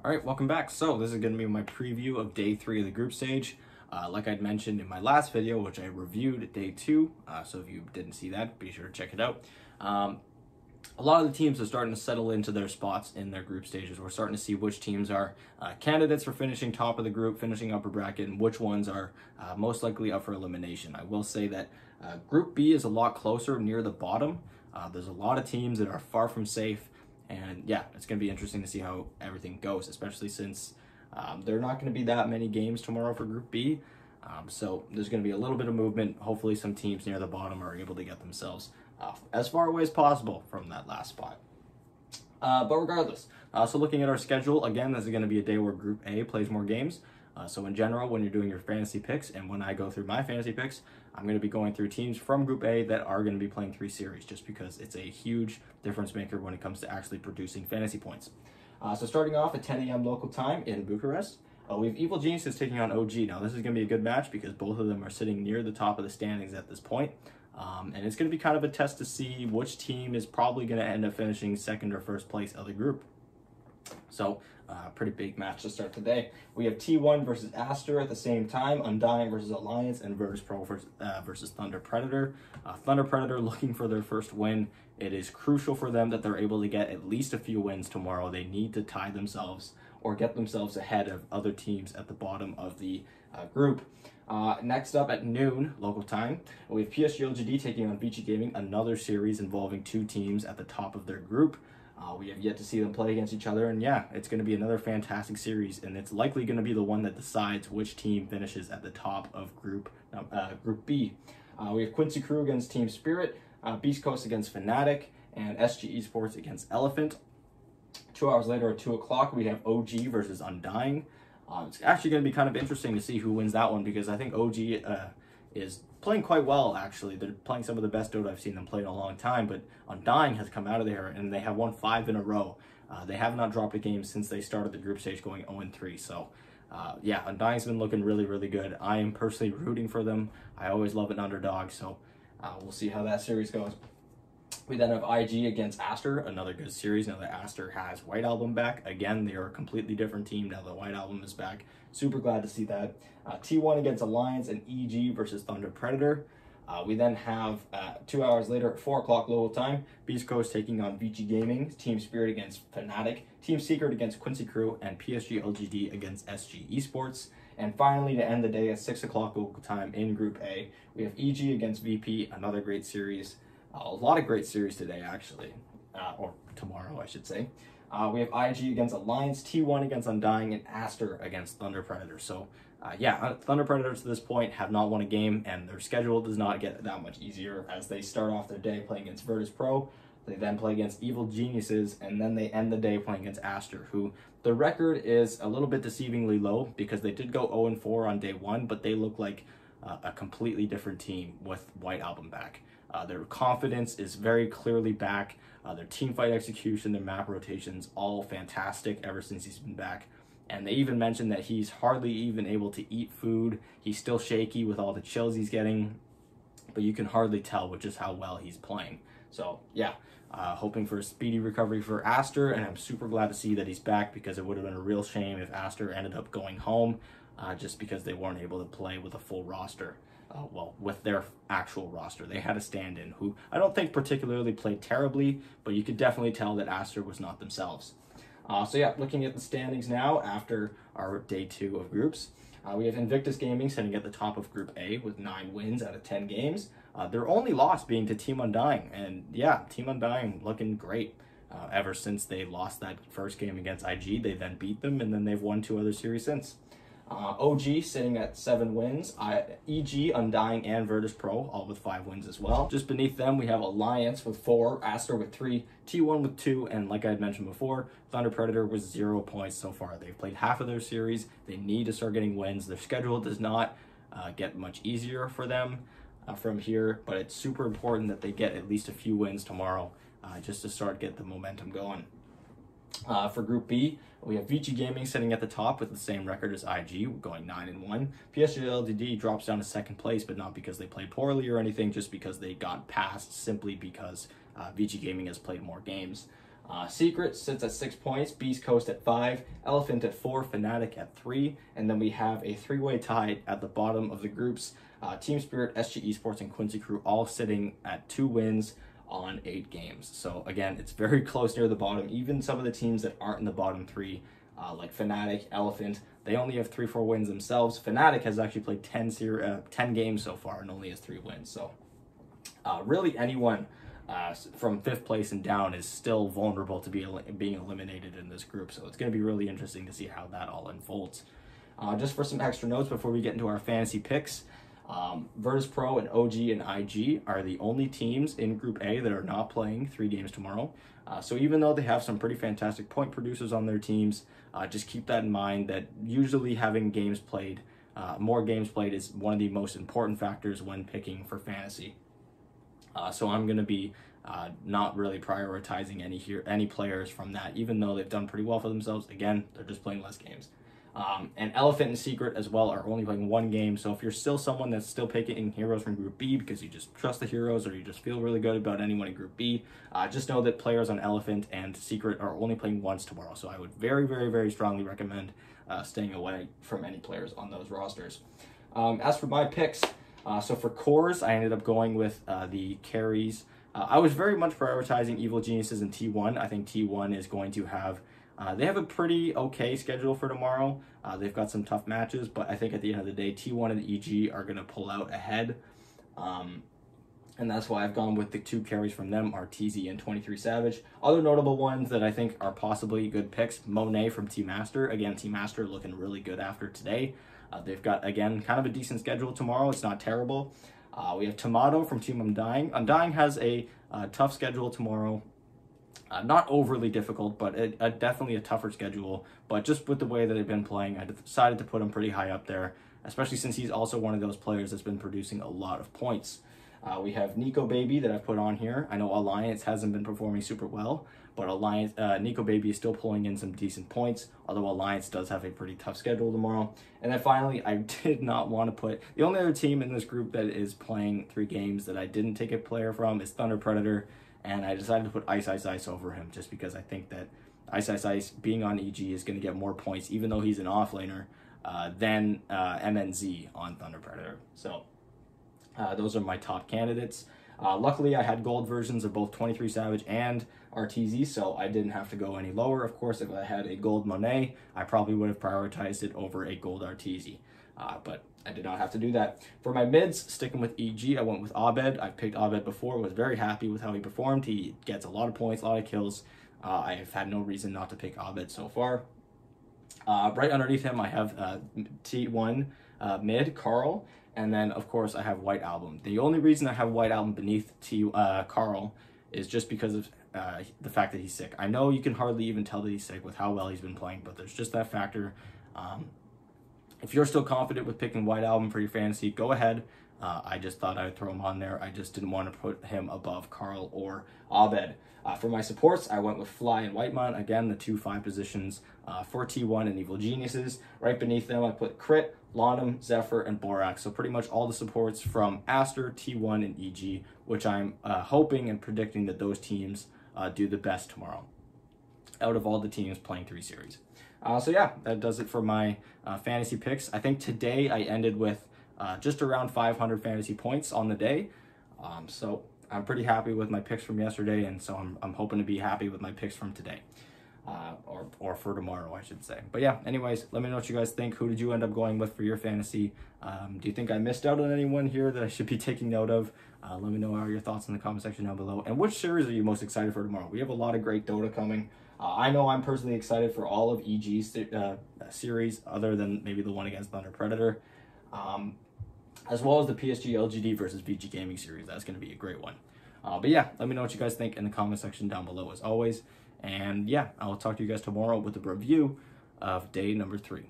All right, welcome back. So this is going to be my preview of day 3 of the group stage. Like I'd mentioned in my last video, which I reviewed day 2. So if you didn't see that, be sure to check it out. A lot of the teams are starting to settle into their spots in their group stages. We're starting to see which teams are candidates for finishing top of the group, finishing upper bracket, and which ones are most likely up for elimination. I will say that Group B is a lot closer near the bottom. There's a lot of teams that are far from safe. And yeah, it's going to be interesting to see how everything goes, especially since there are not going to be that many games tomorrow for Group B. So there's going to be a little bit of movement. Hopefully some teams near the bottom are able to get themselves as far away as possible from that last spot. But regardless, so looking at our schedule, again, this is going to be a day where Group A plays more games. So in general, when you're doing your fantasy picks, and when I go through my fantasy picks, I'm going to be going through teams from Group A that are going to be playing 3 series, just because it's a huge difference maker when it comes to actually producing fantasy points. So starting off at 10 a.m. local time in Bucharest, we have Evil Geniuses taking on OG. Now this is going to be a good match because both of them are sitting near the top of the standings at this point. And it's going to be kind of a test to see which team is probably going to end up finishing second or first place of the group. So, pretty big match to start today. We have T1 versus Aster at the same time, Undying versus Alliance, and Virtus Pro versus Thunder Predator. Thunder Predator looking for their first win. It is crucial for them that they're able to get at least a few wins tomorrow. They need to tie themselves or get themselves ahead of other teams at the bottom of the group. Next up at noon local time, we have PSG LGD taking on Invictus Gaming, another series involving 2 teams at the top of their group. We have yet to see them play against each other, and yeah, it's going to be another fantastic series, and it's likely going to be the one that decides which team finishes at the top of Group B. We have Quincy Crew against Team Spirit, Beast Coast against Fnatic, and SG Esports against Elephant. 2 hours later at 2 o'clock, we have OG versus Undying. It's actually going to be kind of interesting to see who wins that one, because I think OG is playing quite well, actually. They're playing some of the best Dota I've seen them play in a long time, but Undying has come out of there, and they have won 5 in a row. They have not dropped a game since they started the group stage, going 0-3. So, yeah, Undying's been looking really, really good. I am personally rooting for them. I always love an underdog, so we'll see how that series goes. We then have IG against Aster, another good series now that Aster has White Album back. Again, they are a completely different team now that White Album is back. Super glad to see that. T1 against Alliance and EG versus Thunder Predator. We then have 2 hours later at 4 o'clock local time, Beast Coast taking on VG Gaming, Team Spirit against Fnatic, Team Secret against Quincy Crew, and PSG LGD against SG Esports. And finally, to end the day at 6 o'clock local time in Group A, we have EG against VP, another great series. A lot of great series today, actually, or tomorrow, I should say. We have IG against Alliance, T1 against Undying, and Aster against Thunder Predator. So, yeah, Thunder Predators to this point have not won a game, and their schedule does not get that much easier as they start off their day playing against Virtus Pro. They then play against Evil Geniuses, and then they end the day playing against Aster, who the record is a little bit deceivingly low because they did go 0-4 on day 1, but they look like a completely different team with White Album back. Their confidence is very clearly back. Their team fight execution, their map rotations, all fantastic ever since he's been back. And they even mentioned that he's hardly even able to eat food. He's still shaky with all the chills he's getting, but you can hardly tell with just how well he's playing. So yeah, hoping for a speedy recovery for Aster, and I'm super glad to see that he's back because it would have been a real shame if Aster ended up going home just because they weren't able to play with a full roster. Well, with their actual roster. They had a stand-in who I don't think particularly played terribly, but you could definitely tell that Aster was not themselves. So yeah, looking at the standings now after our day 2 of groups, we have Invictus Gaming sitting at the top of Group A with 9 wins out of 10 games. Their only loss being to Team Undying, and yeah, Team Undying looking great. Ever since they lost that first game against IG, they then beat them, and then they've won 2 other series since. OG sitting at 7 wins, EG, Undying, and Virtus Pro, all with 5 wins as well. Just beneath them, we have Alliance with 4, Aster with 3, T1 with 2, and like I had mentioned before, Thunder Predator with 0 points so far. They've played half of their series. They need to start getting wins. Their schedule does not get much easier for them from here, but it's super important that they get at least a few wins tomorrow just to get the momentum going. For Group B, we have VG Gaming sitting at the top with the same record as IG, going 9-1. PSG LGD drops down to 2nd place, but not because they played poorly or anything, just because they got passed simply because VG Gaming has played more games. Secret sits at 6 points, Beast Coast at 5, Elephant at 4, Fnatic at 3, and then we have a three-way tie at the bottom of the groups. Team Spirit, SG Esports, and Quincy Crew all sitting at 2 wins on 8 games. So again, it's very close near the bottom. Even some of the teams that aren't in the bottom 3, like Fnatic, Elephant, they only have 3-4 wins themselves. Fnatic has actually played 10 games so far and only has 3 wins. So really anyone from 5th place and down is still vulnerable to being eliminated in this group. So it's going to be really interesting to see how that all unfolds. Just for some extra notes before we get into our fantasy picks, Virtus Pro and OG and IG are the only teams in Group A that are not playing 3 games tomorrow. So even though they have some pretty fantastic point producers on their teams, just keep that in mind that usually having games played, more games played is one of the most important factors when picking for fantasy. So I'm going to be not really prioritizing any players from that, even though they've done pretty well for themselves. Again, they're just playing less games. And Elephant and Secret as well are only playing 1 game. So if you're still someone that's still picking heroes from Group B because you just trust the heroes or you just feel really good about anyone in Group B, just know that players on Elephant and Secret are only playing once tomorrow. So I would very, very, very strongly recommend staying away from any players on those rosters. As for my picks, so for cores, I ended up going with the carries. I was very much prioritizing Evil Geniuses and T1. I think T1 is going to have they have a pretty okay schedule for tomorrow. They've got some tough matches, but I think at the end of the day, T1 and EG are going to pull out ahead. And that's why I've gone with the 2 carries from them, are TZ and 23 Savage. Other notable ones that I think are possibly good picks, Monet from Team Aster. Again, Team Aster looking really good after today. They've got, again, kind of a decent schedule tomorrow. It's not terrible. We have Tomato from Team Undying. Undying has a tough schedule tomorrow. Not overly difficult, but definitely a tougher schedule. But just with the way that they've been playing, I decided to put him pretty high up there, especially since he's also one of those players that's been producing a lot of points. We have Nico Baby that I've put on here. I know Alliance hasn't been performing super well, but Nico Baby is still pulling in some decent points, although Alliance does have a pretty tough schedule tomorrow. And then finally, I did not want to put... The only other team in this group that is playing 3 games that I didn't take a player from is Thunder Predator, and I decided to put Ice Ice Ice over him just because I think that Ice Ice Ice being on EG is going to get more points, even though he's an offlaner, than MNZ on Thunder Predator. So those are my top candidates. Luckily, I had gold versions of both 23 Savage and RTZ, so I didn't have to go any lower. Of course, if I had a gold Monet, I probably would have prioritized it over a gold RTZ. But I did not have to do that. For my mids, sticking with EG, I went with Abed. I've picked Abed before, was very happy with how he performed. He gets a lot of points, a lot of kills. I have had no reason not to pick Abed so far. Right underneath him, I have T1 mid, Carl. And then, of course, I have White Album. The only reason I have White Album beneath Carl is just because of the fact that he's sick. I know you can hardly even tell that he's sick with how well he's been playing, but there's just that factor. If you're still confident with picking White Album for your fantasy, go ahead. I just thought I would throw him on there. I just didn't want to put him above Carl or Abed. For my supports, I went with Fly and Whitemon. Again, the 2-5 positions for T1 and Evil Geniuses. Right beneath them, I put Crit, Lonum, Zephyr, and Borax. So pretty much all the supports from Aster, T1, and EG, which I'm hoping and predicting that those teams do the best tomorrow out of all the teams playing 3 series. So yeah, that does it for my fantasy picks. I think today I ended with just around 500 fantasy points on the day. So I'm pretty happy with my picks from yesterday, and so I'm hoping to be happy with my picks from today. Or for tomorrow, I should say. But yeah, anyways, let me know what you guys think. Who did you end up going with for your fantasy? Do you think I missed out on anyone here that I should be taking note of? Let me know your thoughts in the comment section down below. And which series are you most excited for tomorrow? We have a lot of great Dota coming. I know I'm personally excited for all of EG's series, other than maybe the one against Thunder Predator. As well as the PSG LGD versus VG Gaming series. That's going to be a great one. But yeah, let me know what you guys think in the comment section down below as always. And yeah, I'll talk to you guys tomorrow with a review of day number 3.